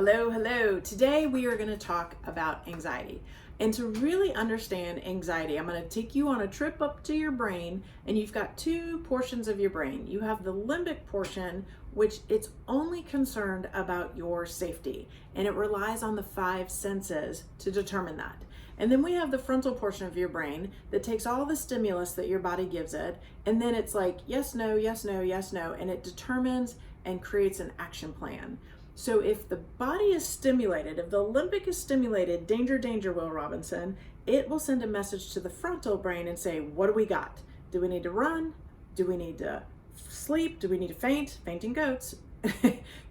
Hello, hello. Today we are going to talk about anxiety. And to really understand anxiety, I'm going to take you on a trip up to your brain, and you've got two portions of your brain. You have the limbic portion, which it's only concerned about your safety, and it relies on the five senses to determine that. And then we have the frontal portion of your brain that takes all the stimulus that your body gives it, and then it's like yes, no, yes, no, yes, no, and it determines and creates an action plan. So if the body is stimulated, if the limbic is stimulated, danger, danger, Will Robinson, it will send a message to the frontal brain and say, what do we got? Do we need to run? Do we need to sleep? Do we need to faint? Fainting goats.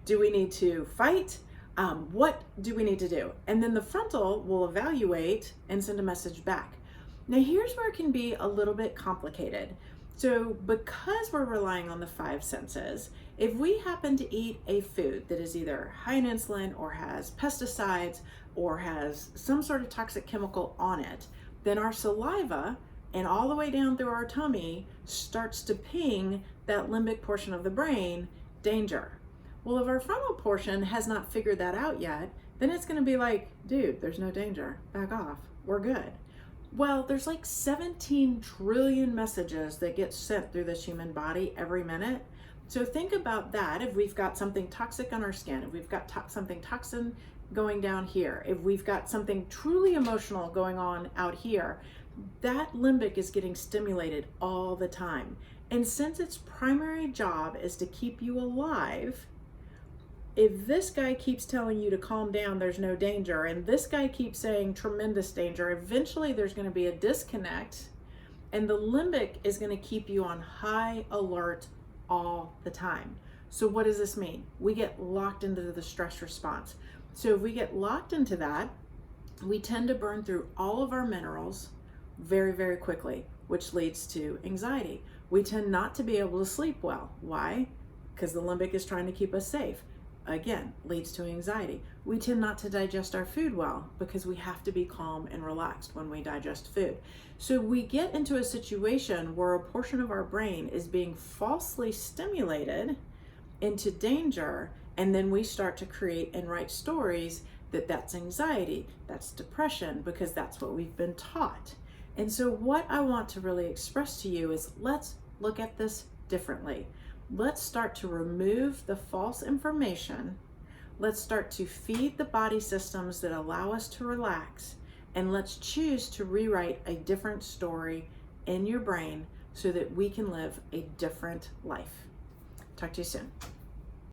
Do we need to fight? What do we need to do? And then the frontal will evaluate and send a message back. Now here's where it can be a little bit complicated. So because we're relying on the five senses, if we happen to eat a food that is either high in insulin or has pesticides or has some sort of toxic chemical on it, then our saliva and all the way down through our tummy starts to ping that limbic portion of the brain, danger. Well, if our frontal portion has not figured that out yet, then it's going to be like, dude, there's no danger, back off, we're good. Well, there's like 17 trillion messages that get sent through this human body every minute. So think about that. If we've got something toxic on our skin, if we've got something toxin going down here, if we've got something truly emotional going on out here, that limbic is getting stimulated all the time. And since its primary job is to keep you alive, if this guy keeps telling you to calm down, there's no danger, and this guy keeps saying tremendous danger, eventually there's going to be a disconnect, and the limbic is going to keep you on high alert all the time. So what does this mean? We get locked into the stress response. So if we get locked into that, we tend to burn through all of our minerals very, very quickly, which leads to anxiety. We tend not to be able to sleep well. Why? Because the limbic is trying to keep us safe. Again, leads to anxiety. We tend not to digest our food well because we have to be calm and relaxed when we digest food. So we get into a situation where a portion of our brain is being falsely stimulated into danger, and then we start to create and write stories that that's anxiety, that's depression, because that's what we've been taught. And so what I want to really express to you is let's look at this differently. Let's start to remove the false information. Let's start to feed the body systems that allow us to relax. And let's choose to rewrite a different story in your brain so that we can live a different life. Talk to you soon.